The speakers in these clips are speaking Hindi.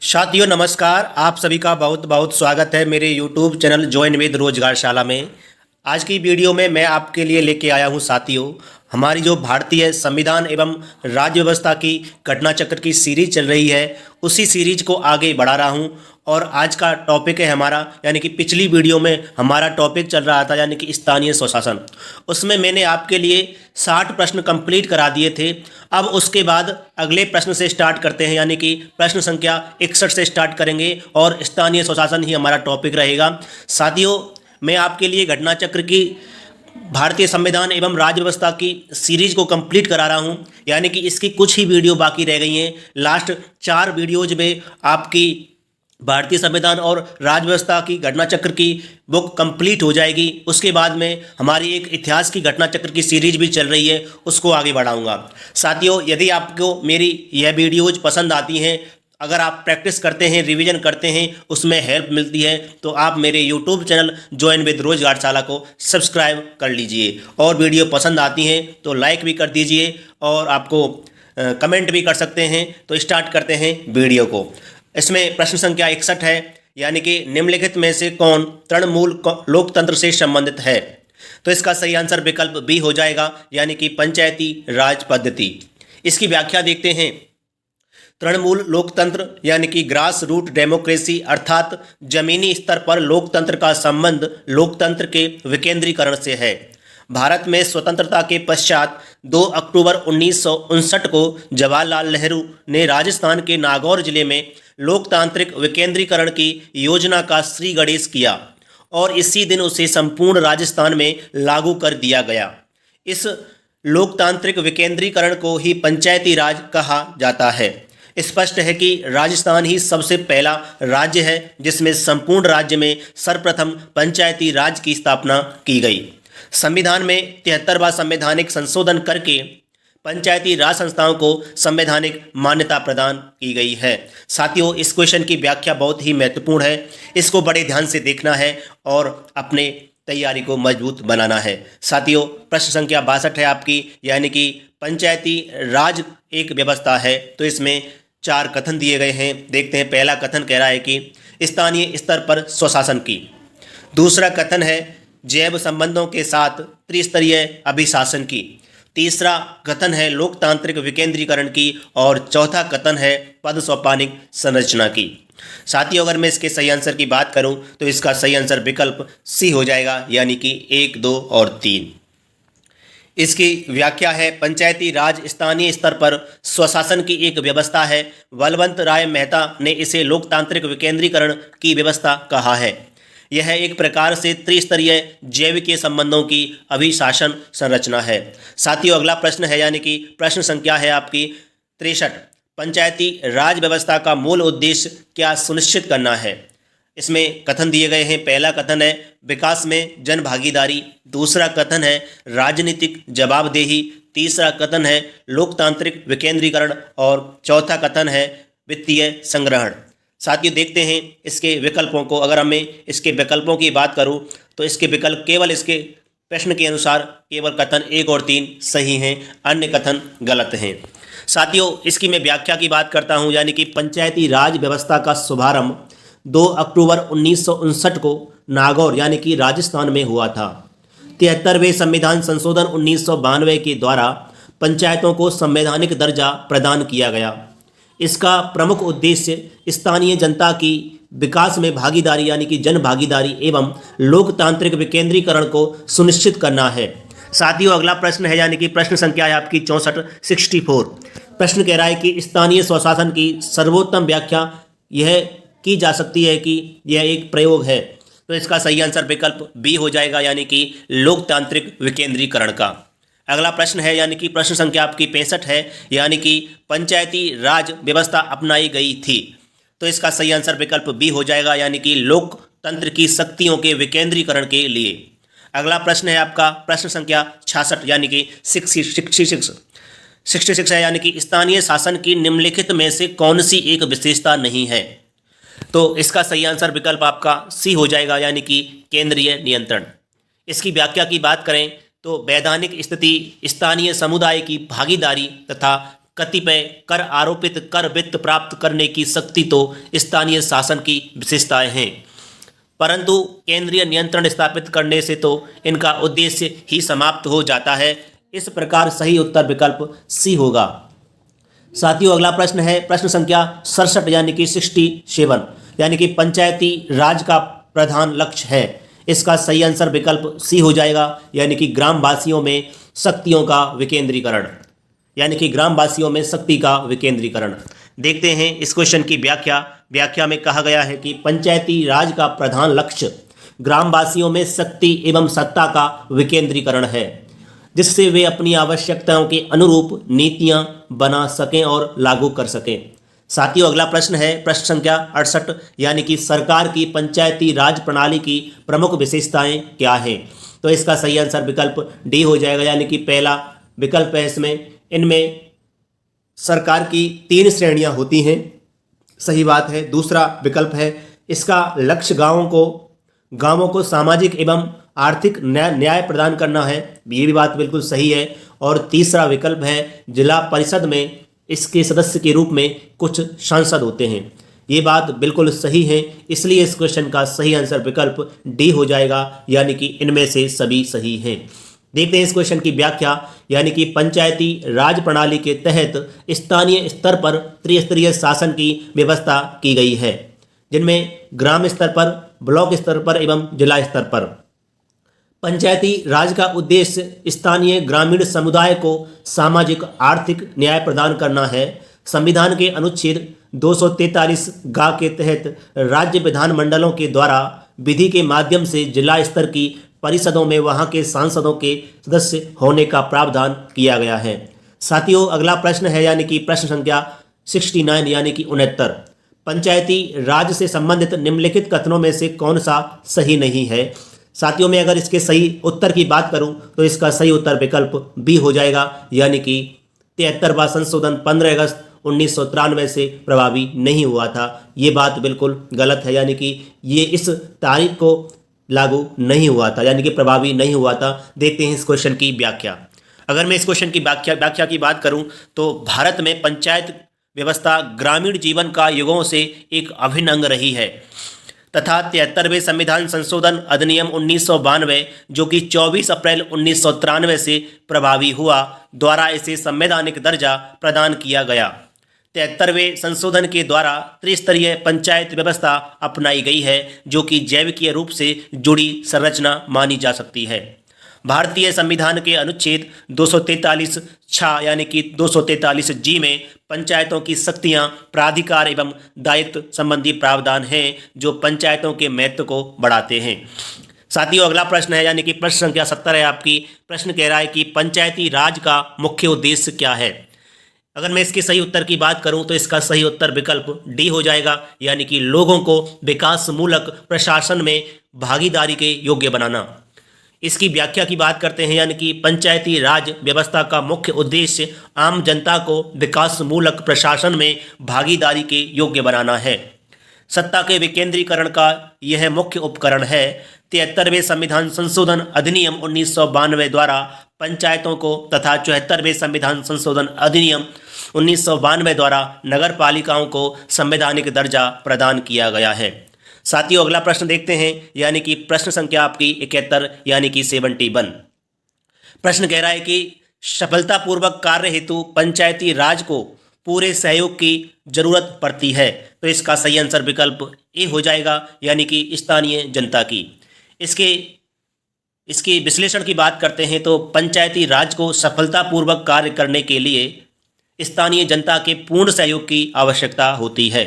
साथियों नमस्कार। आप सभी का बहुत बहुत स्वागत है मेरे YouTube चैनल ज्वाइन विद रोजगारशाला में। आज की वीडियो में मैं आपके लिए लेके आया हूं साथियों, हमारी जो भारतीय संविधान एवं राज्य व्यवस्था की घटना चक्र की सीरीज चल रही है, उसी सीरीज को आगे बढ़ा रहा हूं। और आज का टॉपिक है हमारा, यानी कि पिछली वीडियो में हमारा टॉपिक चल रहा था यानी कि स्थानीय स्वशासन। उसमें मैंने आपके लिए 60 प्रश्न कंप्लीट करा दिए थे। अब उसके बाद अगले प्रश्न से स्टार्ट करते हैं, यानी कि प्रश्न संख्या 61 से स्टार्ट करेंगे और स्थानीय स्वशासन ही हमारा टॉपिक रहेगा। साथियों, मैं आपके लिए घटना चक्र की भारतीय संविधान एवं राज्य व्यवस्था की सीरीज को कंप्लीट करा रहा हूं, यानी कि इसकी कुछ ही वीडियो बाकी रह गई हैं। लास्ट 4 वीडियोज में आपकी भारतीय संविधान और राज्य व्यवस्था की घटना चक्र की बुक कंप्लीट हो जाएगी। उसके बाद में हमारी एक इतिहास की घटना चक्र की सीरीज भी चल रही है, उसको आगे बढ़ाऊंगा। साथियों, यदि आपको मेरी यह वीडियोज पसंद आती हैं, अगर आप प्रैक्टिस करते हैं, रिवीजन करते हैं, उसमें हेल्प मिलती है, तो आप मेरे यूट्यूब चैनल ज्वाइन विद रोजगारशाला को सब्सक्राइब कर लीजिए। और वीडियो पसंद आती हैं तो लाइक भी कर दीजिए और आपको कमेंट भी कर सकते हैं। तो स्टार्ट करते हैं वीडियो को। इसमें प्रश्न संख्या 61 है, यानी कि निम्नलिखित में से कौन तृणमूल लोकतंत्र से संबंधित है। तो इसका सही आंसर विकल्प बी हो जाएगा, यानी कि पंचायती राज पद्धति। इसकी व्याख्या देखते हैं। तृणमूल लोकतंत्र यानी कि ग्रास रूट डेमोक्रेसी, अर्थात जमीनी स्तर पर लोकतंत्र का संबंध लोकतंत्र के विकेंद्रीकरण से है। भारत में स्वतंत्रता के पश्चात 2 अक्टूबर 1959 को जवाहरलाल नेहरू ने राजस्थान के नागौर जिले में लोकतांत्रिक विकेंद्रीकरण की योजना का श्री गणेश किया और इसी दिन उसे संपूर्ण राजस्थान में लागू कर दिया गया। इस लोकतांत्रिक विकेंद्रीकरण को ही पंचायती राज कहा जाता है। स्पष्ट है कि राजस्थान ही सबसे पहला राज्य है जिसमें संपूर्ण राज्य में सर्वप्रथम पंचायती राज की स्थापना की गई। संविधान में 73वां संवैधानिक संशोधन करके पंचायती राज संस्थाओं को संवैधानिक मान्यता प्रदान की गई है। साथियों, इस क्वेश्चन की व्याख्या बहुत ही महत्वपूर्ण है, इसको बड़े ध्यान से देखना है और अपने तैयारी को मजबूत बनाना है। साथियों, प्रश्न संख्या 62 है आपकी, यानी कि पंचायती राज एक व्यवस्था है। तो इसमें 4 कथन दिए गए हैं। देखते हैं। पहला कथन कह रहा है कि स्थानीय स्तर पर स्वशासन की। दूसरा कथन है जैव संबंधों के साथ त्रिस्तरीय अभिशासन की। तीसरा कथन है लोकतांत्रिक विकेंद्रीकरण की। और चौथा कथन है पद सोपानिक संरचना की। साथियों, अगर मैं इसके सही आंसर की बात करूं तो इसका सही आंसर विकल्प सी हो जाएगा, यानी कि 1, 2 और 3। इसकी व्याख्या है पंचायती राज स्थानीय स्तर पर स्वशासन की एक व्यवस्था है। बलवंत राय मेहता ने इसे लोकतांत्रिक विकेंद्रीकरण की व्यवस्था कहा है। यह एक प्रकार से त्रिस्तरीय जैविकीय संबंधों की अभिशासन संरचना है। साथियों, अगला प्रश्न है, यानी कि प्रश्न संख्या है आपकी 63। पंचायती राज व्यवस्था का मूल उद्देश्य क्या सुनिश्चित करना है। इसमें कथन दिए गए हैं। पहला कथन है विकास में जन भागीदारी। दूसरा कथन है राजनीतिक जवाबदेही। तीसरा कथन है लोकतांत्रिक विकेंद्रीकरण। और चौथा कथन है वित्तीय संग्रहण। साथियों, देखते हैं इसके विकल्पों को। अगर मैं इसके विकल्पों की बात करूं तो इसके विकल्प केवल इसके प्रश्न के अनुसार केवल कथन 1 और 3 सही हैं, अन्य कथन गलत हैं। साथियों, इसकी मैं व्याख्या की बात करता हूं, यानी कि पंचायती राज व्यवस्था का शुभारंभ 2 अक्टूबर 1959 को नागौर यानी कि राजस्थान में हुआ था। 73वें संविधान संशोधन 1992 के द्वारा पंचायतों को संवैधानिक दर्जा प्रदान किया गया। इसका प्रमुख उद्देश्य स्थानीय जनता की विकास में भागीदारी यानी कि जन भागीदारी एवं लोकतांत्रिक विकेंद्रीकरण को सुनिश्चित करना है। साथियों, अगला प्रश्न है, यानी कि प्रश्न संख्या है आपकी 64। प्रश्न कह रहा है कि स्थानीय स्वशासन की सर्वोत्तम व्याख्या यह की जा सकती है कि यह एक प्रयोग है। तो इसका सही आंसर विकल्प बी हो जाएगा, यानी कि लोकतांत्रिक विकेंद्रीकरण का। अगला प्रश्न है, यानी कि प्रश्न संख्या आपकी 65 है, यानी कि पंचायती राज व्यवस्था अपनाई गई थी। तो इसका सही आंसर विकल्प बी हो जाएगा, यानी कि लोकतंत्र की शक्तियों के विकेंद्रीकरण के लिए। अगला प्रश्न है आपका प्रश्न संख्या 66, यानी कि 66 है, यानी कि स्थानीय शासन की निम्नलिखित में से कौन सी एक विशेषता नहीं है। तो इसका सही आंसर विकल्प आपका सी हो जाएगा, यानी कि केंद्रीय नियंत्रण। इसकी व्याख्या की बात करें तो वैधानिक स्थिति, स्थानीय समुदाय की भागीदारी तथा कतिपय कर आरोपित कर वित्त प्राप्त करने की शक्ति तो स्थानीय शासन की विशेषताएं हैं, परंतु केंद्रीय नियंत्रण स्थापित करने से तो इनका उद्देश्य ही समाप्त हो जाता है। इस प्रकार सही उत्तर विकल्प सी होगा। साथियों, अगला प्रश्न है प्रश्न संख्या 67 यानी कि 67, यानी कि पंचायती राज का प्रधान लक्ष्य है। इसका सही आंसर विकल्प सी हो जाएगा, यानी कि ग्रामवासियों में शक्तियों का विकेंद्रीकरण, यानी कि ग्रामवासियों में शक्ति का विकेंद्रीकरण। देखते हैं इस क्वेश्चन की व्याख्या में कहा गया है कि पंचायती राज का प्रधान लक्ष्य ग्रामवासियों में शक्ति एवं सत्ता का विकेंद्रीकरण है, जिससे वे अपनी आवश्यकताओं के अनुरूप नीतियां बना सकें और लागू कर सकें। साथियों, अगला प्रश्न है प्रश्न संख्या 68, यानी कि सरकार की पंचायती राज प्रणाली की प्रमुख विशेषताएं क्या हैं। तो इसका सही आंसर विकल्प डी हो जाएगा, यानी कि पहला विकल्प है इसमें। इनमें सरकार की 3 श्रेणियां होती हैं, सही बात है। दूसरा विकल्प है इसका लक्ष्य गांवों को सामाजिक एवं आर्थिक न्याय प्रदान करना है, ये भी बात बिल्कुल सही है। और तीसरा विकल्प है जिला परिषद में इसके सदस्य के रूप में कुछ सांसद होते हैं, ये बात बिल्कुल सही है। इसलिए इस क्वेश्चन का सही आंसर विकल्प डी हो जाएगा, यानी कि इनमें से सभी सही हैं। देखते हैं इस क्वेश्चन की व्याख्या, यानी कि पंचायती राज प्रणाली के तहत स्थानीय स्तर पर त्रिस्तरीय शासन की व्यवस्था की गई है, जिनमें ग्राम स्तर पर, ब्लॉक स्तर पर एवं जिला स्तर पर। पंचायती राज का उद्देश्य स्थानीय ग्रामीण समुदाय को सामाजिक आर्थिक न्याय प्रदान करना है। संविधान के अनुच्छेद 243 गा के तहत राज्य विधानमंडलों के द्वारा विधि के माध्यम से जिला स्तर की परिषदों में वहां के सांसदों के सदस्य होने का प्रावधान किया गया है। साथियों, अगला प्रश्न है, यानी कि प्रश्न संख्या 69, यानी कि 69, पंचायती राज से संबंधित निम्नलिखित कथनों में से कौन सा सही नहीं है। साथियों, में अगर इसके सही उत्तर की बात करूं तो इसका सही उत्तर विकल्प बी हो जाएगा, यानी कि 73वां संशोधन 15 अगस्त 1993 से प्रभावी नहीं हुआ था। ये बात बिल्कुल गलत है, यानी कि ये इस तारीख को लागू नहीं हुआ था, यानी कि प्रभावी नहीं हुआ था। देखते हैं इस क्वेश्चन की व्याख्या। अगर मैं इस क्वेश्चन की व्याख्या की बात करूं तो भारत में पंचायत व्यवस्था ग्रामीण जीवन का युगों से एक अभिन्न अंग रही है तथा 73वें संविधान संशोधन अधिनियम 1992, जो कि 24 अप्रैल 1993 से प्रभावी हुआ, द्वारा इसे संवैधानिक दर्जा प्रदान किया गया। 73वें संशोधन के द्वारा त्रिस्तरीय पंचायत व्यवस्था अपनाई गई है, जो कि जैविकीय रूप से जुड़ी संरचना मानी जा सकती है। भारतीय संविधान के अनुच्छेद 243 छा यानी कि 243 जी में पंचायतों की शक्तियां, प्राधिकार एवं दायित्व संबंधी प्रावधान हैं, जो पंचायतों के महत्व को बढ़ाते हैं। साथियों, अगला प्रश्न है, यानी कि प्रश्न संख्या 70 है आपकी। प्रश्न कह रहा है कि पंचायती राज का मुख्य उद्देश्य क्या है। अगर मैं इसके सही उत्तर की बात करूं तो इसका सही उत्तर विकल्प डी हो जाएगा, यानी कि लोगों को विकासमूलक प्रशासन में भागीदारी के योग्य बनाना। इसकी व्याख्या की बात करते हैं, यानी कि पंचायती राज व्यवस्था का मुख्य उद्देश्य आम जनता को विकासमूलक प्रशासन में भागीदारी के योग्य बनाना है। सत्ता के विकेंद्रीकरण का यह मुख्य उपकरण है। 73वें संविधान संशोधन अधिनियम 1992 द्वारा पंचायतों को तथा 74वें संविधान संशोधन अधिनियम 1992 द्वारा नगर पालिकाओं को संवैधानिक दर्जा प्रदान किया गया है। साथियों, अगला प्रश्न देखते हैं, यानी कि प्रश्न संख्या आपकी 71 यानी कि 71। प्रश्न कह रहा है कि सफलतापूर्वक कार्य हेतु पंचायती राज को पूरे सहयोग की जरूरत पड़ती है। तो इसका सही आंसर विकल्प ए हो जाएगा, यानी कि स्थानीय जनता की। इसके विश्लेषण की बात करते हैं तो पंचायती राज को सफलतापूर्वक कार्य करने के लिए स्थानीय जनता के पूर्ण सहयोग की आवश्यकता होती है।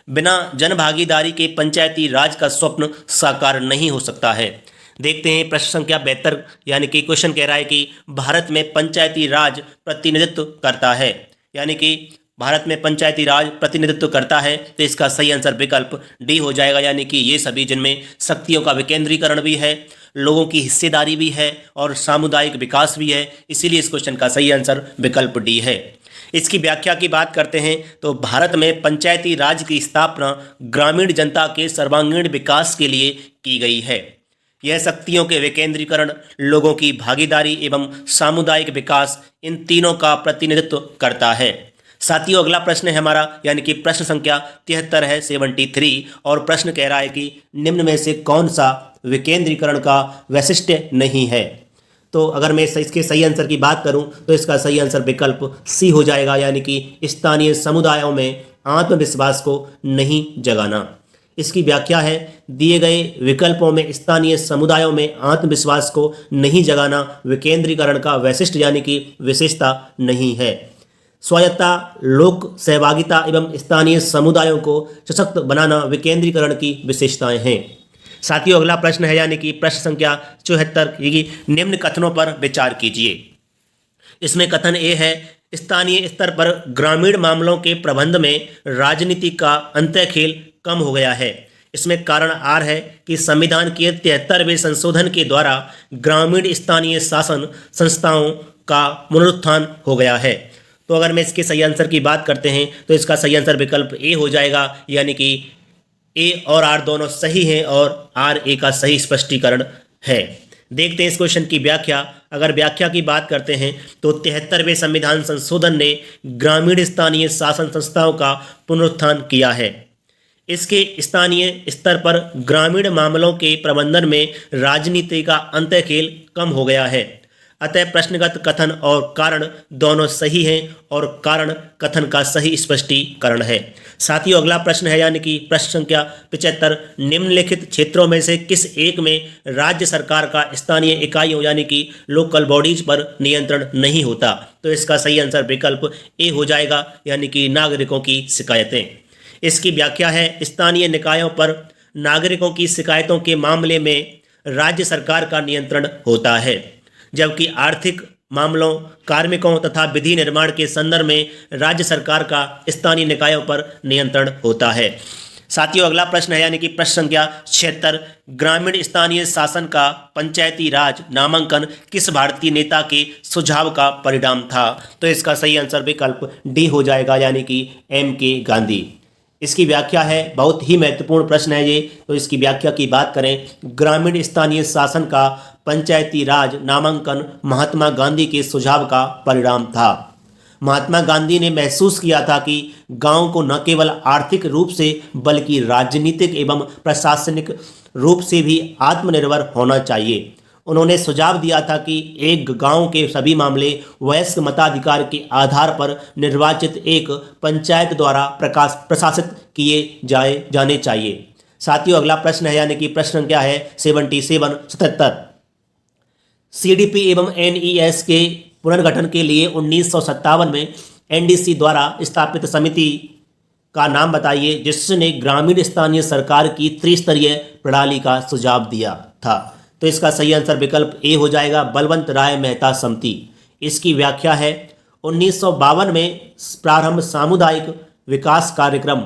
बिना जन भागीदारी के पंचायती राज का स्वप्न साकार नहीं हो सकता है। देखते हैं प्रश्न संख्या 72, यानी कि क्वेश्चन कह रहा है कि भारत में पंचायती राज प्रतिनिधित्व करता है, यानी कि भारत में पंचायती राज प्रतिनिधित्व करता है। तो इसका सही आंसर विकल्प डी हो जाएगा, यानी कि ये सभी जिनमें शक्तियों का विकेंद्रीकरण भी है, लोगों की हिस्सेदारी भी है और सामुदायिक विकास भी है। इसीलिए इस क्वेश्चन का सही आंसर विकल्प डी है। इसकी व्याख्या की बात करते हैं तो भारत में पंचायती राज की स्थापना ग्रामीण जनता के सर्वांगीण विकास के लिए की गई है, यह शक्तियों के विकेंद्रीकरण, लोगों की भागीदारी एवं सामुदायिक विकास, इन तीनों का प्रतिनिधित्व करता है। साथियों, अगला प्रश्न है हमारा, यानी कि प्रश्न संख्या 73 है, 73, और प्रश्न कह रहा है कि निम्न में से कौन सा विकेंद्रीकरण का वैशिष्ट्य नहीं है। तो अगर मैं इसके सही आंसर की बात करूं तो इसका सही आंसर विकल्प सी हो जाएगा, यानी कि स्थानीय समुदायों में आत्मविश्वास को नहीं जगाना। इसकी व्याख्या है, दिए गए विकल्पों में स्थानीय समुदायों में आत्मविश्वास को नहीं जगाना विकेंद्रीकरण का वैशिष्ट्य यानी कि विशेषता नहीं है। स्वायत्तता, लोक सहभागिता एवं स्थानीय समुदायों को सशक्त बनाना विकेंद्रीकरण की विशेषताएं हैं। साथियों, अगला प्रश्न है, यानी कि प्रश्न संख्या 74, निम्न कथनों पर विचार कीजिए। इसमें कथन ए है, स्थानीय स्तर पर ग्रामीण मामलों के प्रबंध में राजनीति का अंतःखेल कम हो गया है। इसमें कारण आर है कि संविधान के 73वें संशोधन के द्वारा ग्रामीण स्थानीय शासन संस्थाओं का पुनरुत्थान हो गया है। तो अगर मैं इसके सही आंसर की बात करते हैं तो इसका सही आंसर विकल्प ए हो जाएगा, यानी कि ए और आर दोनों सही हैं और आर ए का सही स्पष्टीकरण है। देखते हैं इस क्वेश्चन की व्याख्या। अगर व्याख्या की बात करते हैं तो 73वें संविधान संशोधन ने ग्रामीण स्थानीय शासन संस्थाओं का पुनरुत्थान किया है। इसके स्थानीय स्तर पर ग्रामीण मामलों के प्रबंधन में राजनीति का अंतःखेल कम हो गया है। अतः प्रश्नगत कथन और कारण दोनों सही हैं और कारण कथन का सही स्पष्टीकरण है। साथियों, अगला प्रश्न है, यानी कि प्रश्न संख्या 75, निम्नलिखित क्षेत्रों में से किस एक में राज्य सरकार का स्थानीय इकाइयों यानी कि लोकल बॉडीज पर नियंत्रण नहीं होता। तो इसका सही आंसर विकल्प ए हो जाएगा, यानी कि नागरिकों की शिकायतें। इसकी व्याख्या है, स्थानीय निकायों पर नागरिकों की शिकायतों के मामले में राज्य सरकार का नियंत्रण होता है, जबकि आर्थिक मामलों, कार्मिकों तथा विधि निर्माण के संदर्भ में राज्य सरकार का स्थानीय निकायों पर नियंत्रण होता है। साथियों, अगला प्रश्न है, यानी कि प्रश्न संख्या 76, ग्रामीण स्थानीय शासन का पंचायती राज नामांकन किस भारतीय नेता के सुझाव का परिणाम था। तो इसका सही आंसर विकल्प डी हो जाएगा, यानी कि एम के गांधी। इसकी व्याख्या है, बहुत ही महत्वपूर्ण प्रश्न है ये। तो इसकी व्याख्या की बात करें, ग्रामीण स्थानीय शासन का पंचायती राज नामांकन महात्मा गांधी के सुझाव का परिणाम था। महात्मा गांधी ने महसूस किया था कि गांव को न केवल आर्थिक रूप से बल्कि राजनीतिक एवं प्रशासनिक रूप से भी आत्मनिर्भर होना चाहिए। उन्होंने सुझाव दिया था कि एक गांव के सभी मामले वयस्क मताधिकार के आधार पर निर्वाचित एक पंचायत द्वारा प्रशासित किए जाने चाहिए। साथियों, अगला प्रश्न है, यानी कि प्रश्न क्या है, 77, सीडीपी एवं एनईएस के पुनर्गठन के लिए 1957 में एनडीसी द्वारा स्थापित समिति का नाम बताइए जिसने ग्रामीण स्थानीय सरकार की त्रिस्तरीय प्रणाली का सुझाव दिया था। तो इसका सही आंसर विकल्प ए हो जाएगा, बलवंत राय मेहता समिति। इसकी व्याख्या है, 1952 में प्रारंभ सामुदायिक विकास कार्यक्रम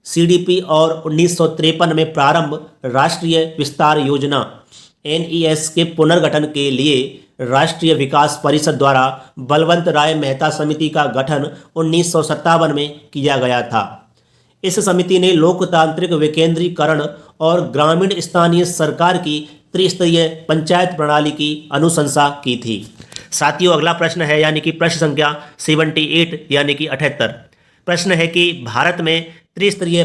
सीडीपी और 1953 में प्रारंभ राष्ट्रीय विस्तार योजना एनईएस के पुनर्गठन के लिए राष्ट्रीय विकास परिषद द्वारा बलवंत राय मेहता समिति का गठन 1957 में किया गया था। इस समिति ने लोकतांत्रिक विकेंद्रीकरण और ग्रामीण स्थानीय सरकार की त्रिस्तरीय पंचायत प्रणाली की अनुशंसा की थी। साथियों, अगला प्रश्न है, यानी कि प्रश्न संख्या 78, यानी कि 78। प्रश्न है कि भारत में त्रिस्तरीय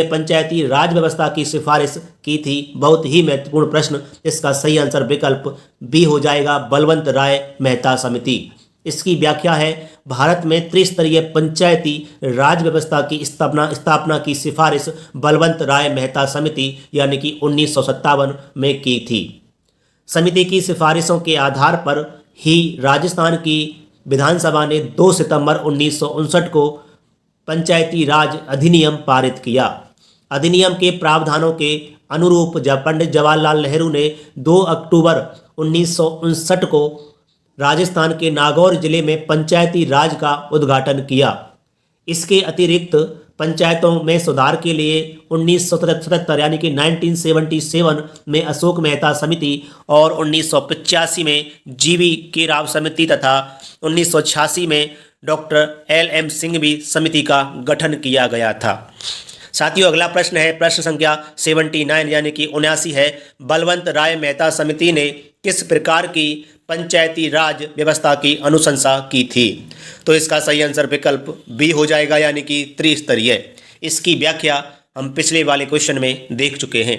पंचायती राज व्यवस्था की सिफारिश की थी। बहुत ही महत्वपूर्ण प्रश्न। इसका सही आंसर विकल्प बी हो जाएगा, बलवंत राय मेहता समिति। इसकी व्याख्या है, भारत में त्रिस्तरीय पंचायती राज व्यवस्था की स्थापना की सिफारिश बलवंत राय मेहता समिति यानी कि 1957 में की थी। समिति की सिफारिशों के आधार पर ही राजस्थान की विधानसभा ने 2 सितंबर 1959 को पंचायती राज अधिनियम पारित किया। अधिनियम के प्रावधानों के अनुरूप पंडित जवाहरलाल नेहरू ने 2 अक्टूबर 1959 को राजस्थान के नागौर जिले में पंचायती राज का उद्घाटन किया। इसके अतिरिक्त पंचायतों में सुधार के लिए 1977 यानी कि 1977 में अशोक मेहता समिति और 1985 में जीवी के राव समिति तथा 1986 में डॉक्टर LM सिंघवी समिति का गठन किया गया था। साथियों अगला प्रश्न है प्रश्न संख्या 79 यानी कि 79 है। बलवंत राय मेहता समिति ने किस प्रकार की पंचायती राज व्यवस्था की अनुशंसा की थी? तो इसका सही आंसर विकल्प बी हो जाएगा यानी कि त्रिस्तरीय। इसकी व्याख्या हम पिछले वाले क्वेश्चन में देख चुके हैं।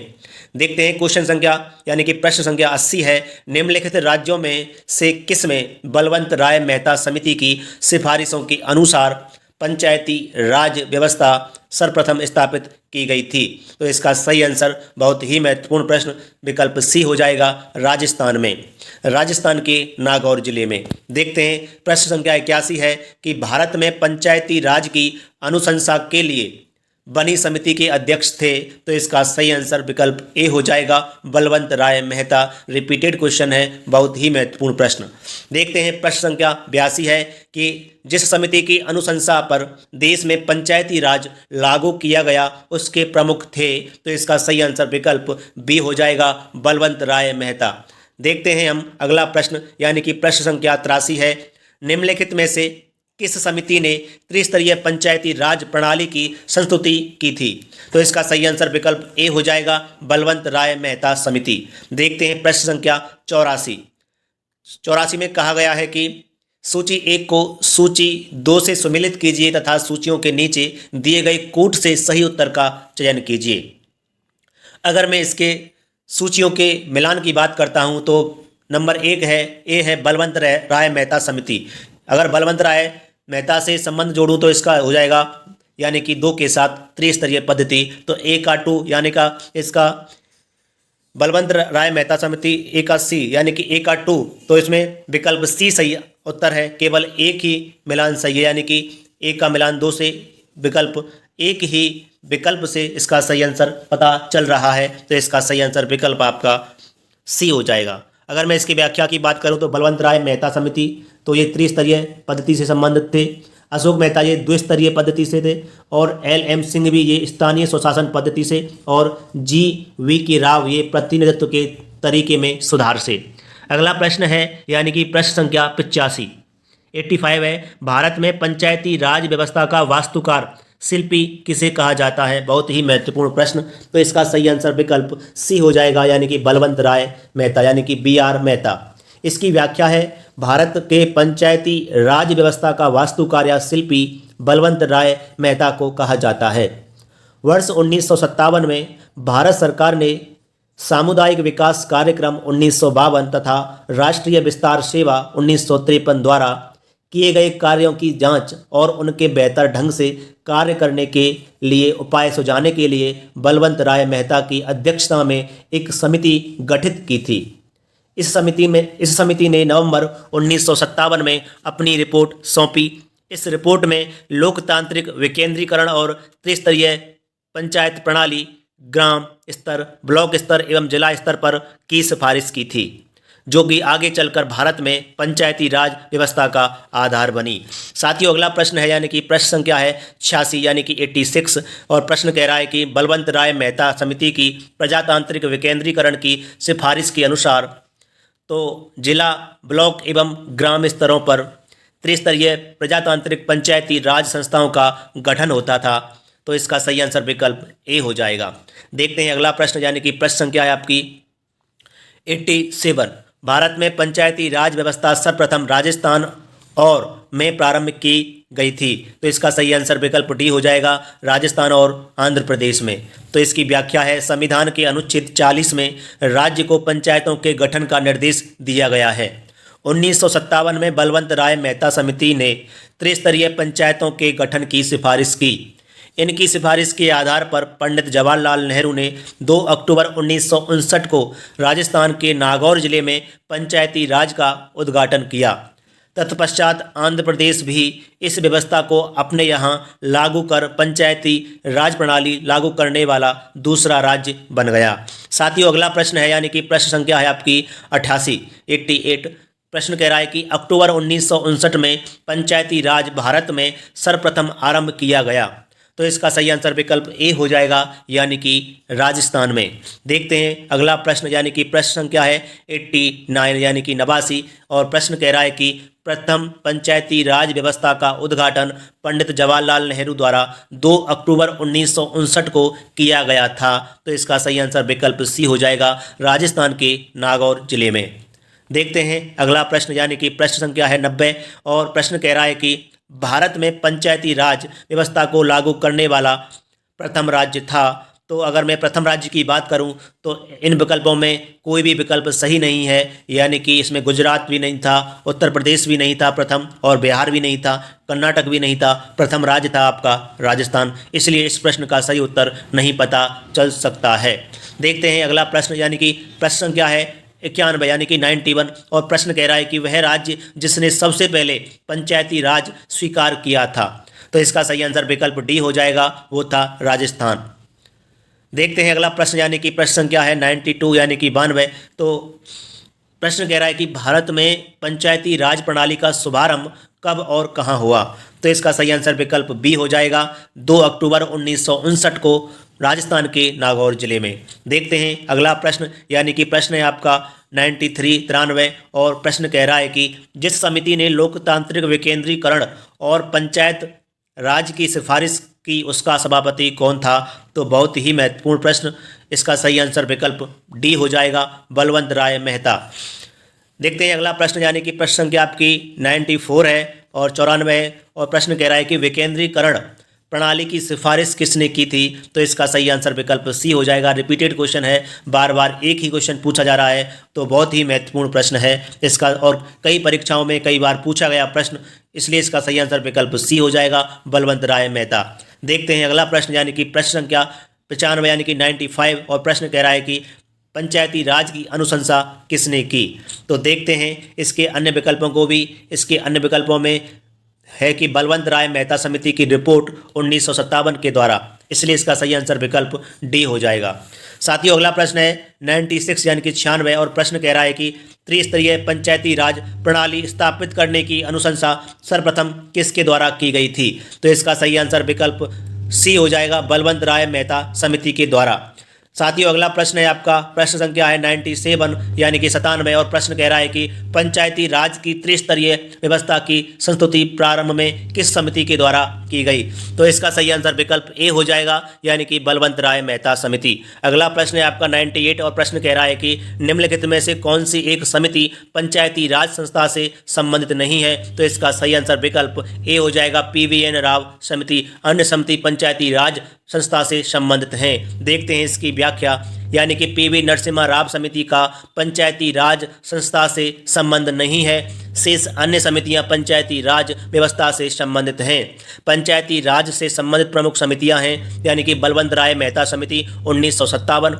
देखते हैं क्वेश्चन संख्या यानी कि प्रश्न संख्या 80 है। निम्नलिखित राज्यों में से किस में बलवंत राय मेहता समिति की सिफारिशों के अनुसार पंचायती राज व्यवस्था सर्वप्रथम स्थापित की गई थी? तो इसका सही आंसर बहुत ही महत्वपूर्ण प्रश्न विकल्प सी हो जाएगा, राजस्थान में, राजस्थान के नागौर जिले में। देखते हैं प्रश्न संख्या 81 है कि भारत में पंचायती राज की अनुशंसा के लिए बनी समिति के अध्यक्ष थे? तो इसका सही आंसर विकल्प ए हो जाएगा, बलवंत राय मेहता। रिपीटेड क्वेश्चन है, बहुत ही महत्वपूर्ण प्रश्न। देखते हैं प्रश्न संख्या 82 है कि जिस समिति की अनुशंसा पर देश में पंचायती राज लागू किया गया उसके प्रमुख थे? तो इसका सही आंसर विकल्प बी हो जाएगा, बलवंत राय मेहता। देखते हैं हम अगला प्रश्न यानी कि प्रश्न संख्या 83 है। निम्नलिखित में से किस समिति ने त्रिस्तरीय पंचायती राज प्रणाली की संस्तुति की थी? तो इसका सही आंसर विकल्प ए हो जाएगा, बलवंत राय मेहता समिति। देखते हैं प्रश्न संख्या 84 में कहा गया है कि सूची 1 को सूची 2 से सुमेलित कीजिए तथा सूचियों के नीचे दिए गए कूट से सही उत्तर का चयन कीजिए। अगर मैं इसके सूचियों के मिलान की बात करता हूं तो नंबर 1 है, ए है बलवंत राय मेहता समिति। अगर बलवंत राय मेहता से संबंध जोड़ूं तो इसका हो जाएगा यानी कि 2 के साथ त्रिस्तरीय पद्धति। तो ए का 2 यानी का इसका बलवंत राय मेहता समिति, ए का सी यानी कि ए का 2। तो इसमें विकल्प सी सही उत्तर है। केवल एक ही मिलान सही है यानी कि ए का मिलान 2 से विकल्प एक ही विकल्प से इसका सही आंसर पता चल रहा है। तो इसका सही आंसर विकल्प आपका सी हो जाएगा। अगर मैं इसकी व्याख्या की बात करूं तो बलवंत राय मेहता समिति तो ये त्रिस्तरीय पद्धति से संबंधित थे, अशोक मेहता ये द्विस्तरीय पद्धति से थे, और एल.एम. सिंह भी ये स्थानीय स्वशासन पद्धति से, और जी.वी. राव ये प्रतिनिधित्व के तरीके में सुधार से। अगला प्रश्न है यानी कि प्रश्न संख्या 85 है। भारत में पंचायती राज व्यवस्था का वास्तुकार शिल्पी किसे कहा जाता है? बहुत ही महत्वपूर्ण प्रश्न। तो इसका सही आंसर विकल्प सी हो जाएगा यानी कि बलवंत राय मेहता यानी कि बी.आर. मेहता। इसकी व्याख्या है भारत के पंचायती राज व्यवस्था का वास्तुकार या शिल्पी बलवंत राय मेहता को कहा जाता है। वर्ष 1957 में भारत सरकार ने सामुदायिक विकास कार्यक्रम 1952 तथा राष्ट्रीय विस्तार सेवा 1953 द्वारा किए गए कार्यों की जांच और उनके बेहतर ढंग से कार्य करने के लिए उपाय सुझाने के लिए बलवंत राय मेहता की अध्यक्षता में एक समिति गठित की थी। इस समिति ने नवंबर 1957 में अपनी रिपोर्ट सौंपी। इस रिपोर्ट में लोकतांत्रिक विकेंद्रीकरण और त्रिस्तरीय पंचायत प्रणाली ग्राम स्तर, ब्लॉक स्तर एवं जिला स्तर पर की सिफारिश की थी, जो कि आगे चलकर भारत में पंचायती राज व्यवस्था का आधार बनी। साथियों अगला प्रश्न है यानी कि प्रश्न संख्या है 86 यानी कि 86, और प्रश्न कह रहा है कि बलवंत राय मेहता समिति की प्रजातांत्रिक विकेंद्रीकरण की सिफारिश के अनुसार तो जिला, ब्लॉक एवं ग्राम स्तरों पर त्रिस्तरीय प्रजातांत्रिक पंचायती राज संस्थाओं का गठन होता था। तो इसका सही आंसर विकल्प ए हो जाएगा। देखते हैं अगला प्रश्न यानी कि प्रश्न संख्या है आपकी 87। भारत में पंचायती राज व्यवस्था सर्वप्रथम राजस्थान और में प्रारंभ की गई थी। तो इसका सही आंसर विकल्प डी हो जाएगा, राजस्थान और आंध्र प्रदेश में। तो इसकी व्याख्या है संविधान के अनुच्छेद 40 में राज्य को पंचायतों के गठन का निर्देश दिया गया है। 1957 में बलवंत राय मेहता समिति ने त्रिस्तरीय पंचायतों के गठन की सिफारिश की। इनकी सिफारिश के आधार पर पंडित जवाहरलाल नेहरू ने 2 अक्टूबर 1959 को राजस्थान के नागौर जिले में पंचायती राज का उद्घाटन किया। तत्पश्चात आंध्र प्रदेश भी इस व्यवस्था को अपने यहाँ लागू कर पंचायती राज प्रणाली लागू करने वाला दूसरा राज्य बन गया। साथियों अगला प्रश्न है यानी कि प्रश्न संख्या है आपकी 88। प्रश्न कह रहा है कि अक्टूबर 1959 में पंचायती राज भारत में सर्वप्रथम आरंभ किया गया। तो इसका सही आंसर विकल्प ए हो जाएगा यानी कि राजस्थान में। देखते हैं अगला प्रश्न यानी कि प्रश्न संख्या है 89 यानी कि 89, और प्रश्न कह रहा है कि प्रथम पंचायती राज व्यवस्था का उद्घाटन पंडित जवाहरलाल नेहरू द्वारा 2 अक्टूबर 1959 को किया गया था? तो इसका सही आंसर विकल्प सी हो जाएगा, राजस्थान के नागौर जिले में। देखते हैं अगला प्रश्न, यानी कि प्रश्न संख्या है 90 और प्रश्न कह रहा है कि भारत में पंचायती राज व्यवस्था को लागू करने वाला प्रथम राज्य था। तो अगर मैं प्रथम राज्य की बात करूं तो इन विकल्पों में कोई भी विकल्प सही नहीं है, यानी कि इसमें गुजरात भी नहीं था, उत्तर प्रदेश भी नहीं था प्रथम, और बिहार भी नहीं था, कर्नाटक भी नहीं था। प्रथम राज्य था आपका राजस्थान, इसलिए इस प्रश्न का सही उत्तर नहीं पता चल सकता है। देखते हैं अगला प्रश्न, यानी कि प्रश्न संख्या है 91 यानी कि 91 और प्रश्न कह रहा है कि वह राज्य जिसने सबसे पहले पंचायती राज स्वीकार किया था। तो इसका सही आंसर विकल्प डी हो जाएगा, वो था राजस्थान। देखते हैं अगला प्रश्न, यानी कि प्रश्न संख्या है 92 यानी कि 92। तो प्रश्न कह रहा है कि भारत में पंचायती राज प्रणाली का शुभारंभ कब और कहां हुआ? तो इसका सही आंसर विकल्प बी हो जाएगा, 2 अक्टूबर 1959 को राजस्थान के नागौर जिले में। देखते हैं अगला प्रश्न, यानी कि प्रश्न है आपका 93 और प्रश्न कह रहा है कि जिस समिति ने लोकतांत्रिक विकेंद्रीकरण और पंचायत राज की सिफारिश की उसका सभापति कौन था? तो बहुत ही महत्वपूर्ण प्रश्न, इसका सही आंसर विकल्प डी हो जाएगा, बलवंत राय मेहता। देखते हैं अगला प्रश्न, यानी कि प्रश्न संख्या आपकी 94 है और 94 है और प्रश्न कह रहा है कि विकेंद्रीकरण प्रणाली की सिफारिश किसने की थी? तो इसका सही आंसर विकल्प सी हो जाएगा। रिपीटेड क्वेश्चन है, बार बार एक ही क्वेश्चन पूछा जा रहा है, तो बहुत ही महत्वपूर्ण प्रश्न है इसका, और कई परीक्षाओं में कई बार पूछा गया प्रश्न, इसलिए इसका सही आंसर विकल्प सी हो जाएगा, बलवंत राय मेहता। देखते हैं अगला प्रश्न, यानी कि प्रश्न संख्या 95 यानी कि 95 और प्रश्न कह रहा है कि पंचायती राज की अनुशंसा किसने की? तो देखते हैं इसके अन्य विकल्पों को भी। इसके अन्य विकल्पों में है कि बलवंत राय मेहता समिति की रिपोर्ट 1957 के द्वारा, इसलिए इसका सही आंसर विकल्प डी हो जाएगा। साथियों अगला प्रश्न है 96 यानी कि 96 और प्रश्न कह रहा है कि त्रिस्तरीय पंचायती राज प्रणाली स्थापित करने की अनुशंसा सर्वप्रथम किसके द्वारा की गई थी? तो इसका सही आंसर विकल्प सी हो जाएगा, बलवंत राय मेहता समिति के द्वारा। साथियों अगला प्रश्न है आपका, प्रश्न संख्या है 97 यानी कि 97 और प्रश्न कह रहा है कि पंचायती राज की त्रिस्तरीय व्यवस्था की संस्तुति प्रारंभ में किस समिति के द्वारा की गई? तो इसका सही आंसर विकल्प ए हो जाएगा, यानी कि बलवंत राय मेहता समिति। अगला प्रश्न है आपका 98 और प्रश्न कह रहा है कि निम्नलिखित में से कौन सी एक समिति पंचायती राज संस्था से संबंधित नहीं है? तो इसका सही आंसर विकल्प ए हो जाएगा, PVN राव समिति। अन्य समिति पंचायती राज संस्था से संबंधित हैं। देखते हैं इसकी व्याख्या, यानी कि PV नरसिम्हा राव समिति का पंचायती राज संस्था से संबंध नहीं है, शेष अन्य समितियां पंचायती राज व्यवस्था से संबंधित हैं। पंचायती राज से संबंधित प्रमुख समितियां हैं, यानी कि बलवंत राय मेहता समिति 1957,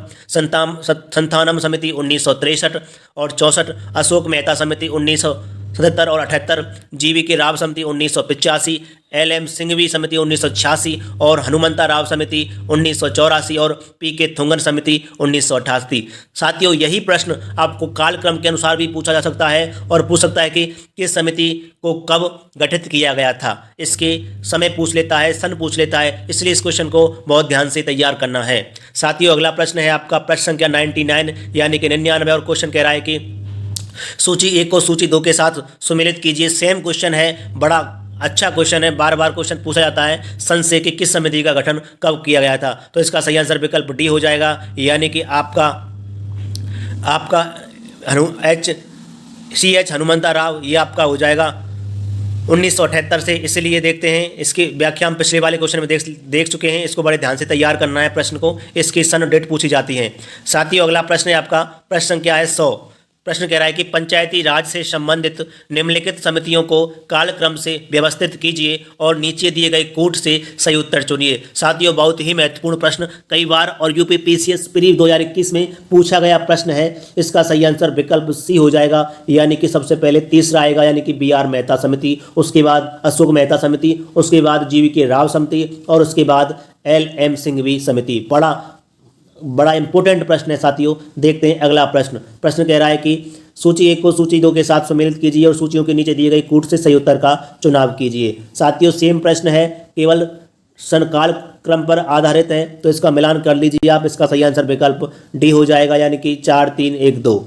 संथानम समिति 1963 और 64, अशोक मेहता समिति 1977 और 78, GVK राव समिति 1985, LM सिंघवी समिति 1986 और हनुमंता राव समिति 1984 और PK थुंगन समिति 1988। साथियों यही प्रश्न आपको कालक्रम के अनुसार भी पूछा जा सकता है और पूछ सकता है कि किस समिति को कब गठित किया गया था। इसके समय पूछ लेता है, सन पूछ लेता है, इसलिए इस क्वेश्चन को बहुत ध्यान से तैयार करना है। साथियों अगला प्रश्न है आपका प्रश्न संख्या 99 यानी कि 99 और क्वेश्चन कह रहा है कि सूची 1 को सूची 2 के साथ सुमेलित कीजिए। सेम क्वेश्चन है, बड़ा अच्छा क्वेश्चन है, बार बार क्वेश्चन पूछा जाता है सन से कि किस समिति का गठन कब किया गया था। तो इसका सही आंसर विकल्प डी हो जाएगा, यानी कि आपका CH हनुमंता राव, ये आपका हो जाएगा 1978 से। इसलिए देखते हैं इसकी व्याख्या हम पिछले वाले क्वेश्चन में देख चुके हैं, इसको बड़े ध्यान से तैयार करना है प्रश्न को, इसकी सन डेट पूछी जाती है। साथियों अगला प्रश्न है आपका प्रश्न संख्या है 100। प्रश्न कह रहा है कि पंचायती राज से संबंधित निम्नलिखित समितियों को कालक्रम से व्यवस्थित कीजिए और नीचे दिए गए कोड से सही उत्तर चुनिए। साथियों बहुत ही महत्वपूर्ण प्रश्न, कई बार और UPPCS प्री 2021 में पूछा गया प्रश्न है। इसका सही आंसर विकल्प सी हो जाएगा, यानी कि सबसे पहले तीसरा आएगा, यानी कि BR मेहता समिति, उसके बाद अशोक मेहता समिति, उसके बाद GVK राव समिति और उसके बाद LM सिंघवी समिति। बड़ा इंपॉर्टेंट प्रश्न है साथियों। देखते हैं अगला प्रश्न। प्रश्न कह रहा है कि सूची 1 को सूची 2 के साथ सम्मिलित कीजिए और सूचियों के नीचे दिए गए कूट से सही उत्तर का चुनाव कीजिए। साथियों सेम प्रश्न है, केवल संकाल क्रम पर आधारित है, तो इसका मिलान कर लीजिए आप। इसका सही आंसर विकल्प डी हो जाएगा, यानी कि 4 3 1 2।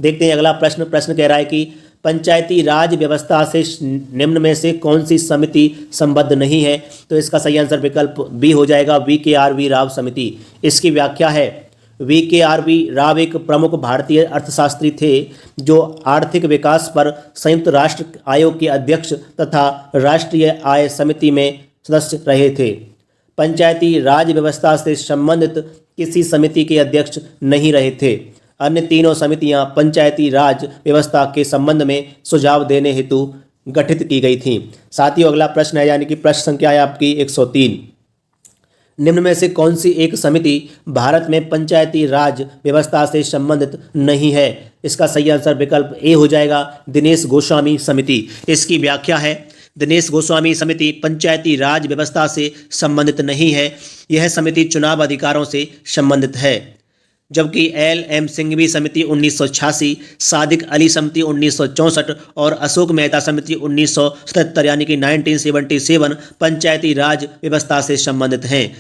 देखते हैं अगला प्रश्न। प्रश्न कह रहा है कि पंचायती राज व्यवस्था से निम्न में से कौन सी समिति संबद्ध नहीं है? तो इसका सही आंसर विकल्प बी हो जाएगा, वी राव समिति। इसकी व्याख्या है, वी राव एक प्रमुख भारतीय अर्थशास्त्री थे जो आर्थिक विकास पर संयुक्त राष्ट्र आयोग के अध्यक्ष तथा राष्ट्रीय आय समिति में सदस्य रहे थे। पंचायती राज व्यवस्था से संबंधित किसी समिति के अध्यक्ष नहीं रहे थे। अन्य तीनों समितियां पंचायती राज व्यवस्था के संबंध में सुझाव देने हेतु गठित की गई थीं। साथियों, अगला प्रश्न है, यानी कि प्रश्न संख्या है आपकी 103। निम्न में से कौन सी एक समिति भारत में पंचायती राज व्यवस्था से संबंधित नहीं है? इसका सही आंसर विकल्प ए हो जाएगा, दिनेश गोस्वामी समिति। इसकी व्याख्या है, दिनेश गोस्वामी समिति पंचायती राज व्यवस्था से संबंधित नहीं है। यह समिति चुनाव अधिकारों से संबंधित है। जबकि एल.एम. सिंघवी समिति 1986, सादिक अली समिति 1964 और अशोक मेहता समिति 1977 यानी कि 1977 पंचायती राज व्यवस्था से संबंधित हैं।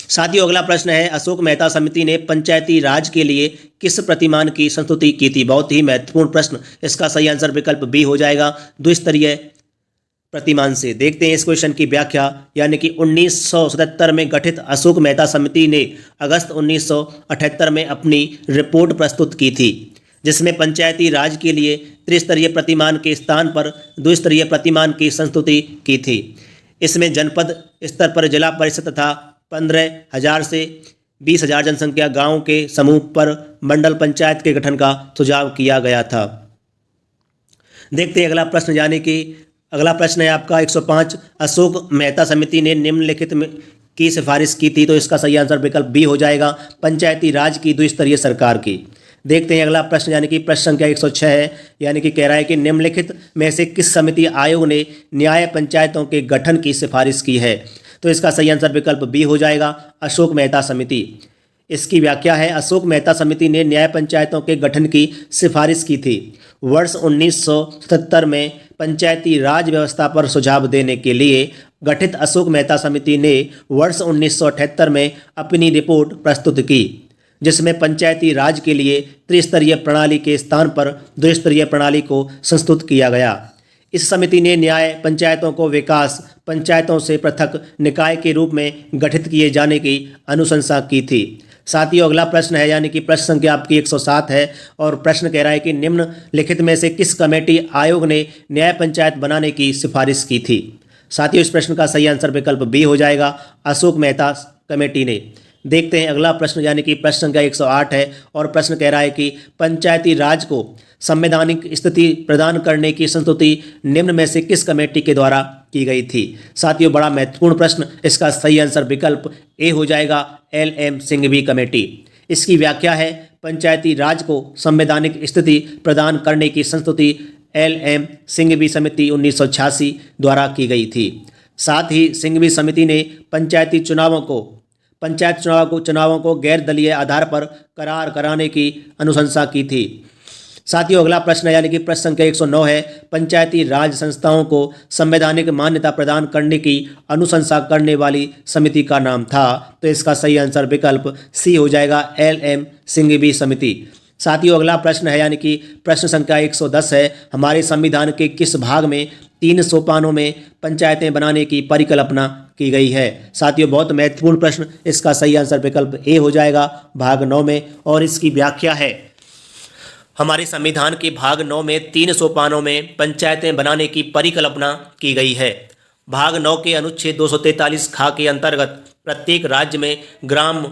साथियों, अगला प्रश्न है, अशोक मेहता समिति ने पंचायती राज के लिए किस प्रतिमान की संस्तुति की थी? बहुत ही महत्वपूर्ण प्रश्न। इसका सही आंसर विकल्प बी हो जाएगा, द्विस्तरीय प्रतिमान से। देखते हैं इस क्वेश्चन की व्याख्या, यानी कि 1977 में गठित अशोक मेहता समिति ने अगस्त 1978 में अपनी रिपोर्ट प्रस्तुत की थी, जिसमें पंचायती राज के लिए त्रिस्तरीय प्रतिमान के स्थान पर द्विस्तरीय प्रतिमान की संस्तुति की थी। इसमें जनपद स्तर पर जिला परिषद तथा 15,000 से 20,000 जनसंख्या गांवों के समूह पर मंडल पंचायत के गठन का सुझाव किया गया था। देखते हैं अगला प्रश्न, यानी कि अगला प्रश्न है आपका 105। अशोक मेहता समिति ने निम्नलिखित में की सिफारिश की थी? तो इसका सही आंसर विकल्प बी हो जाएगा, पंचायती राज की द्विस्तरीय सरकार की। देखते हैं अगला प्रश्न, यानी कि प्रश्न संख्या 106 है, यानी कि कह रहा है कि निम्नलिखित में से किस समिति आयोग ने न्याय पंचायतों के गठन की सिफारिश की है? तो इसका सही आंसर विकल्प बी हो जाएगा, अशोक मेहता समिति। इसकी व्याख्या है, अशोक मेहता समिति ने न्याय पंचायतों के गठन की सिफारिश की थी। वर्ष 1977 में पंचायती राज व्यवस्था पर सुझाव देने के लिए गठित अशोक मेहता समिति ने वर्ष 1978 में अपनी रिपोर्ट प्रस्तुत की, जिसमें पंचायती राज के लिए त्रिस्तरीय प्रणाली के स्थान पर द्विस्तरीय प्रणाली को संस्तुत किया गया। इस समिति ने न्याय पंचायतों को विकास पंचायतों से पृथक निकाय के रूप में गठित किए जाने की अनुशंसा की थी। साथियों, अगला प्रश्न है, यानी कि प्रश्न संख्या आपकी 107 है, और प्रश्न कह रहा है कि निम्नलिखित में से किस कमेटी आयोग ने न्याय पंचायत बनाने की सिफारिश की थी? साथियों, इस प्रश्न का सही आंसर विकल्प बी हो जाएगा, अशोक मेहता कमेटी ने। देखते हैं अगला प्रश्न, यानी कि प्रश्न संख्या 108 है, और प्रश्न कह रहा है कि पंचायती राज को संवैधानिक स्थिति प्रदान करने की संस्तुति निम्न में से किस कमेटी के द्वारा की गई थी? साथियों, बड़ा महत्वपूर्ण प्रश्न। इसका सही आंसर विकल्प ए हो जाएगा, एल.एम. सिंघवी कमेटी। इसकी व्याख्या है, पंचायती राज को संवैधानिक स्थिति प्रदान करने की संस्तुति एल.एम. सिंघवी समिति 1986 द्वारा की गई थी। साथ ही सिंघवी समिति ने पंचायत चुनावों को गैर दलीय आधार पर करार कराने की अनुशंसा की थी। साथियों, अगला प्रश्न यानी कि प्रश्न संख्या 109 है, पंचायती राज संस्थाओं को संवैधानिक मान्यता प्रदान करने की अनुशंसा करने वाली समिति का नाम था? तो इसका सही आंसर विकल्प सी हो जाएगा, एल.एम. सिंघवी समिति। साथियों, अगला प्रश्न है, यानी कि प्रश्न संख्या 110 है, हमारे संविधान के किस भाग में 3 सोपानों में पंचायतें बनाने की परिकल्पना की गई है? साथियों, बहुत महत्वपूर्ण प्रश्न। इसका सही आंसर विकल्प ए हो जाएगा, भाग 9 में। और इसकी व्याख्या है, हमारे संविधान के भाग 9 में 3 सोपानों में पंचायतें बनाने की परिकल्पना की गई है। भाग 9 के अनुच्छेद 243 खा के अंतर्गत प्रत्येक राज्य में ग्राम,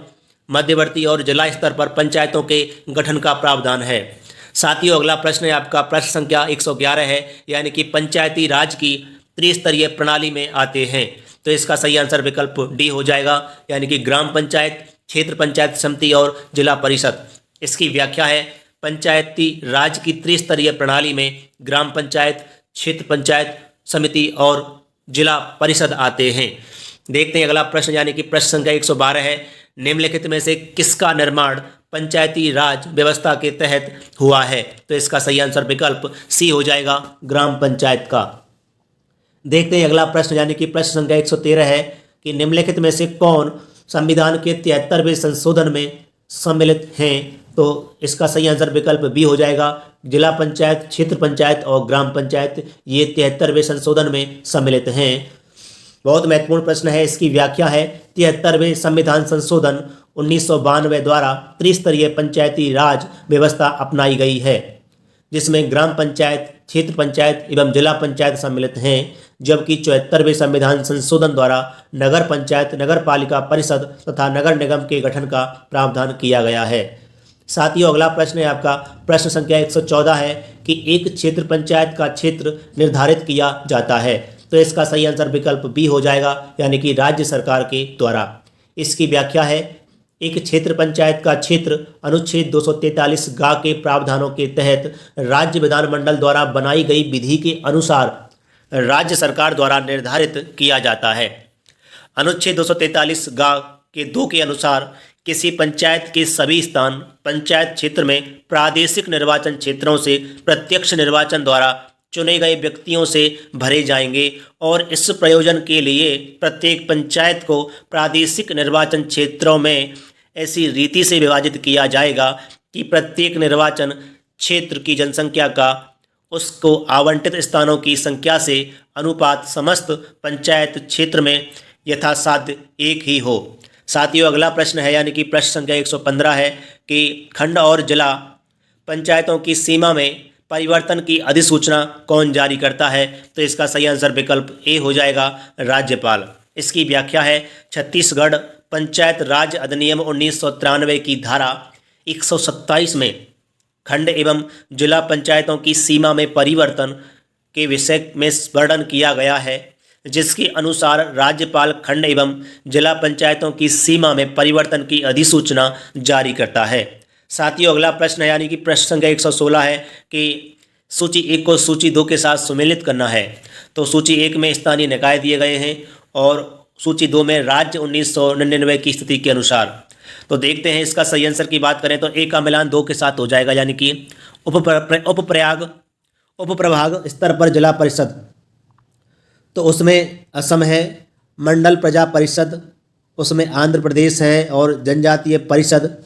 मध्यवर्ती और जिला स्तर पर पंचायतों के गठन का प्रावधान है। साथियों, अगला प्रश्न है आपका प्रश्न संख्या 111 है, यानी कि पंचायती राज की त्रिस्तरीय प्रणाली में आते हैं। तो इसका सही आंसर विकल्प डी हो जाएगा, यानी कि ग्राम पंचायत, क्षेत्र पंचायत समिति और जिला परिषद। इसकी व्याख्या है, पंचायती राज की त्रिस्तरीय प्रणाली में ग्राम पंचायत, क्षेत्र पंचायत समिति और जिला परिषद आते हैं। देखते हैं अगला प्रश्न, यानी कि प्रश्न संख्या 112 है, निम्नलिखित में से किसका निर्माण पंचायती राज व्यवस्था के तहत हुआ है? तो इसका सही आंसर विकल्प सी हो जाएगा, ग्राम पंचायत का। देखते हैं अगला प्रश्न, यानी कि प्रश्न संख्या 113 है कि निम्नलिखित में से कौन संविधान के 73वें संशोधन में सम्मिलित हैं? तो इसका सही आंसर विकल्प बी हो जाएगा, जिला पंचायत, क्षेत्र पंचायत और ग्राम पंचायत ये 73वें संशोधन में सम्मिलित हैं। बहुत महत्वपूर्ण प्रश्न है, इसकी व्याख्या है 73वें संविधान संशोधन 1992 द्वारा त्रिस्तरीय पंचायती राज व्यवस्था अपनाई गई है, जिसमें ग्राम पंचायत, क्षेत्र पंचायत एवं जिला पंचायत सम्मिलित हैं, जबकि 74वें संविधान संशोधन द्वारा नगर पंचायत, नगर पालिका परिषद तथा नगर निगम के गठन का प्रावधान किया गया है। साथियों, अगला प्रश्न है आपका प्रश्न संख्या 114 है कि एक क्षेत्र पंचायत का क्षेत्र निर्धारित किया जाता है, तो इसका सही आंसर विकल्प बी हो जाएगा, यानी कि राज्य सरकार के द्वारा। इसकी व्याख्या है एक क्षेत्र पंचायत का क्षेत्र अनुच्छेद 243 गा के प्रावधानों के तहत राज्य विधानमंडल द्वारा बनाई गई विधि के अनुसार राज्य सरकार द्वारा निर्धारित किया जाता है। अनुच्छेद 243 गा के 2 के अनुसार किसी पंचायत के सभी स्थान पंचायत क्षेत्र में प्रादेशिक निर्वाचन क्षेत्रों से प्रत्यक्ष निर्वाचन द्वारा चुने गए व्यक्तियों से भरे जाएंगे और इस प्रयोजन के लिए प्रत्येक पंचायत को प्रादेशिक निर्वाचन क्षेत्रों में ऐसी रीति से विभाजित किया जाएगा कि प्रत्येक निर्वाचन क्षेत्र की जनसंख्या का उसको आवंटित स्थानों की संख्या से अनुपात समस्त पंचायत क्षेत्र में यथासाध्य एक ही हो। साथियों, अगला प्रश्न है, यानी कि प्रश्न संख्या 115 है कि खंड और जिला पंचायतों की सीमा में परिवर्तन की अधिसूचना कौन जारी करता है, तो इसका सही आंसर विकल्प ए हो जाएगा, राज्यपाल। इसकी व्याख्या है छत्तीसगढ़ पंचायत राज अधिनियम 1993 की धारा 127 में खंड एवं जिला पंचायतों की सीमा में परिवर्तन के विषय में वर्णन किया गया है, जिसके अनुसार राज्यपाल खंड एवं जिला पंचायतों की सीमा में परिवर्तन की अधिसूचना जारी करता है। साथियों, अगला प्रश्न है, यानी कि प्रश्न संख्या 116 है कि सूची 1 को सूची 2 के साथ सम्मिलित करना है। तो सूची 1 में स्थानीय निकाय दिए गए हैं और सूची 2 में राज्य 1999 की स्थिति के अनुसार। तो देखते हैं इसका सही आंसर की बात करें तो ए का मिलान 2 के साथ हो जाएगा, यानी कि उपप्रभाग स्तर पर जिला परिषद, तो उसमें असम है, मंडल प्रजा परिषद उसमें आंध्र प्रदेश है और जनजातीय परिषद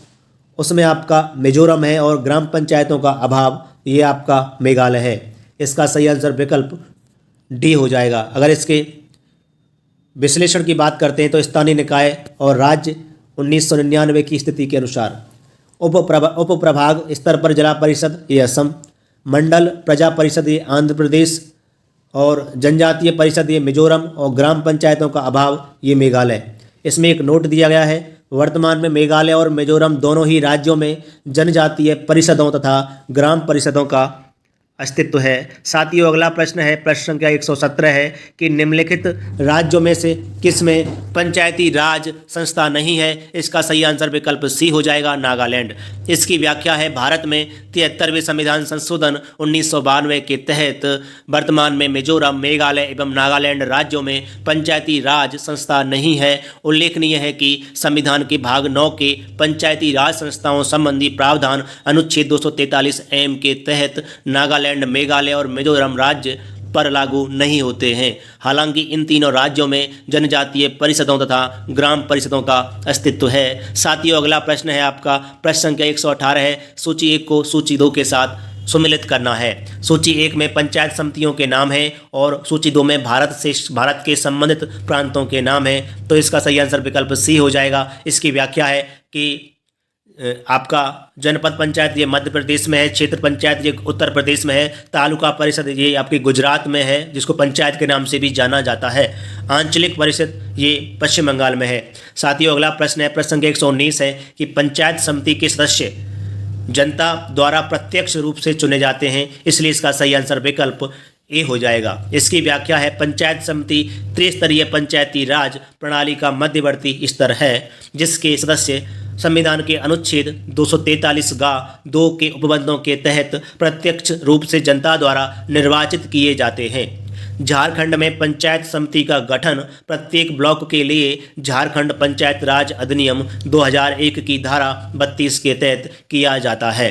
उसमें आपका मिजोरम है और ग्राम पंचायतों का अभाव ये आपका मेघालय है। इसका सही आंसर विकल्प डी हो जाएगा। अगर इसके विश्लेषण की बात करते हैं तो स्थानीय निकाय और राज्य 1999 की स्थिति के अनुसार उपप्रभाग स्तर पर जिला परिषद ये असम, मंडल प्रजा परिषद ये आंध्र प्रदेश और जनजातीय परिषद ये मिजोरम और ग्राम पंचायतों का अभाव ये मेघालय। इसमें एक नोट दिया गया है, वर्तमान में मेघालय और मिजोरम दोनों ही राज्यों में जनजातीय परिषदों तथा ग्राम परिषदों का अस्तित्व है। साथियों, अगला प्रश्न है, प्रश्न संख्या 117 है कि निम्नलिखित राज्यों में से किस में पंचायती राज संस्था नहीं है, इसका सही आंसर विकल्प सी हो जाएगा, नागालैंड। इसकी व्याख्या है भारत में 73वें संविधान संशोधन 1992 के तहत वर्तमान में मिजोरम, मेघालय एवं नागालैंड राज्यों में पंचायती राज संस्था नहीं है। उल्लेखनीय है कि संविधान के भाग 9 के पंचायती राज संस्थाओं संबंधी प्रावधान अनुच्छेद 243 एम के तहत नागालैंड, मेघालय और मिजोरम राज्य पर लागू नहीं होते हैं। हालांकि इन तीनों राज्यों में जनजातीय परिषदों तथा ग्राम परिषदों का अस्तित्व है। साथियों, अगला प्रश्न है आपका प्रश्न संख्या 118 है, सूची 1 को सूची 2 के साथ सम्मिलित करना है। सूची 1 में पंचायत समितियों के नाम है और सूची 2 में भारत के संबंधित प्रांतों के नाम है। तो इसका सही आंसर विकल्प सी हो जाएगा। इसकी व्याख्या है कि आपका जनपद पंचायत ये मध्य प्रदेश में है, क्षेत्र पंचायत ये उत्तर प्रदेश में है, तालुका परिषद ये आपकी गुजरात में है जिसको पंचायत के नाम से भी जाना जाता है, आंचलिक परिषद ये पश्चिम बंगाल में है। साथियों, अगला प्रश्न है, प्रश्न संख्या 119 है कि पंचायत समिति के सदस्य जनता द्वारा प्रत्यक्ष रूप से चुने जाते हैं, इसलिए इसका सही आंसर विकल्प ए हो जाएगा। इसकी व्याख्या है पंचायत समिति त्रिस्तरीय पंचायती राज प्रणाली का मध्यवर्ती स्तर है जिसके सदस्य संविधान के अनुच्छेद 243 गा 2 के उपबंधों के तहत प्रत्यक्ष रूप से जनता द्वारा निर्वाचित किए जाते हैं। झारखंड में पंचायत समिति का गठन प्रत्येक ब्लॉक के लिए झारखंड पंचायत राज अधिनियम 2001 की धारा 32 के तहत किया जाता है।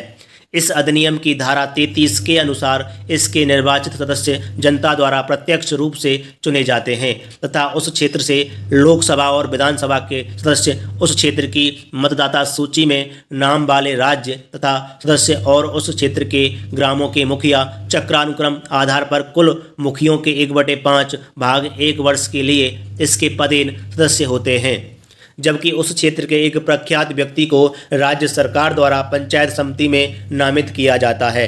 इस अधिनियम की धारा 33 के अनुसार इसके निर्वाचित सदस्य जनता द्वारा प्रत्यक्ष रूप से चुने जाते हैं तथा उस क्षेत्र से लोकसभा और विधानसभा के सदस्य उस क्षेत्र की मतदाता सूची में नाम वाले राज्य तथा सदस्य और उस क्षेत्र के ग्रामों के मुखिया चक्रानुक्रम आधार पर कुल मुखियों के 1/5 भाग 1 वर्ष के लिए इसके पदेन सदस्य होते हैं, जबकि उस क्षेत्र के एक प्रख्यात व्यक्ति को राज्य सरकार द्वारा पंचायत समिति में नामित किया जाता है।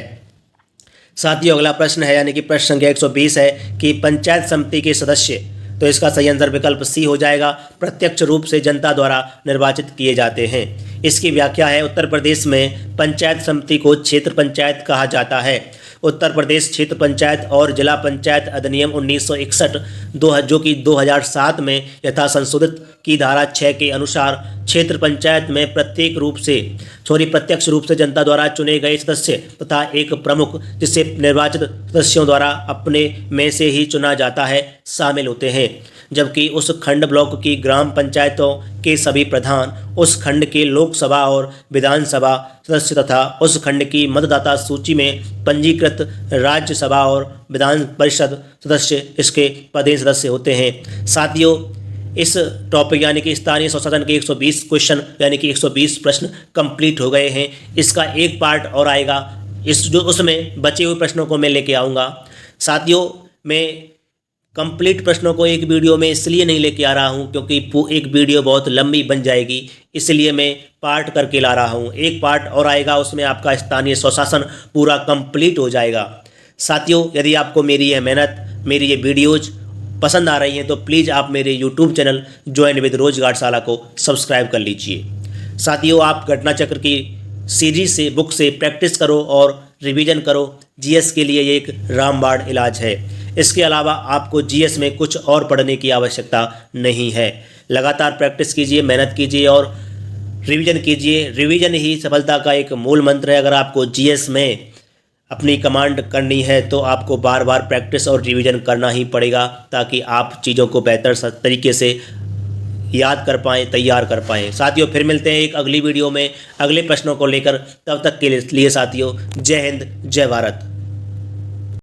साथियों, अगला प्रश्न है यानी कि प्रश्न संख्या 120 है कि पंचायत समिति के सदस्य, तो इसका सही आंसर विकल्प सी हो जाएगा, प्रत्यक्ष रूप से जनता द्वारा निर्वाचित किए जाते हैं। इसकी व्याख्या है, उत्तर प्रदेश में पंचायत समिति को क्षेत्र पंचायत कहा जाता है। उत्तर प्रदेश क्षेत्र पंचायत और जिला पंचायत अधिनियम 1961 जो कि 2007 में यथा संशोधित की धारा 6 के अनुसार क्षेत्र पंचायत में प्रत्यक्ष रूप से जनता द्वारा चुने गए सदस्य तथा एक प्रमुख जिसे निर्वाचित सदस्यों द्वारा अपने में से ही चुना जाता है शामिल होते हैं, जबकि उस खंड ब्लॉक की ग्राम पंचायतों के सभी प्रधान, उस खंड के लोकसभा और विधानसभा सदस्य तथा उस खंड की मतदाता सूची में पंजीकृत राज्यसभा और विधान परिषद सदस्य इसके पदेन सदस्य होते हैं। साथियों, इस टॉपिक यानी कि स्थानीय स्वशासन के 120 क्वेश्चन यानी कि 120 प्रश्न कंप्लीट हो गए हैं। इसका एक पार्ट और आएगा, उसमें बचे हुए प्रश्नों को मैं लेके आऊँगा। साथियों, मैं कंप्लीट प्रश्नों को एक वीडियो में इसलिए नहीं लेके आ रहा हूं क्योंकि एक वीडियो बहुत लंबी बन जाएगी, इसलिए मैं पार्ट करके ला रहा हूं। एक पार्ट और आएगा, उसमें आपका स्थानीय स्वशासन पूरा कंप्लीट हो जाएगा। साथियों, यदि आपको मेरी यह मेहनत, मेरी ये वीडियोज पसंद आ रही हैं तो प्लीज़ आप मेरे यूट्यूब चैनल ज्वाइन विद रोजगारशाला को सब्सक्राइब कर लीजिए। साथियों, आप घटना चक्र की सीरीज से, बुक से प्रैक्टिस करो और रिवीजन करो। जीएस के लिए ये एक रामबाण इलाज है। इसके अलावा आपको जीएस में कुछ और पढ़ने की आवश्यकता नहीं है। लगातार प्रैक्टिस कीजिए, मेहनत कीजिए और रिवीजन कीजिए। रिवीजन ही सफलता का एक मूल मंत्र है। अगर आपको जीएस में अपनी कमांड करनी है तो आपको बार बार प्रैक्टिस और रिवीजन करना ही पड़ेगा ताकि आप चीज़ों को बेहतर तरीके से याद कर पाएँ, तैयार कर पाएँ। साथियों, फिर मिलते हैं एक अगली वीडियो में अगले प्रश्नों को लेकर। तब तक के लिए साथियों, जय हिंद, जय भारत।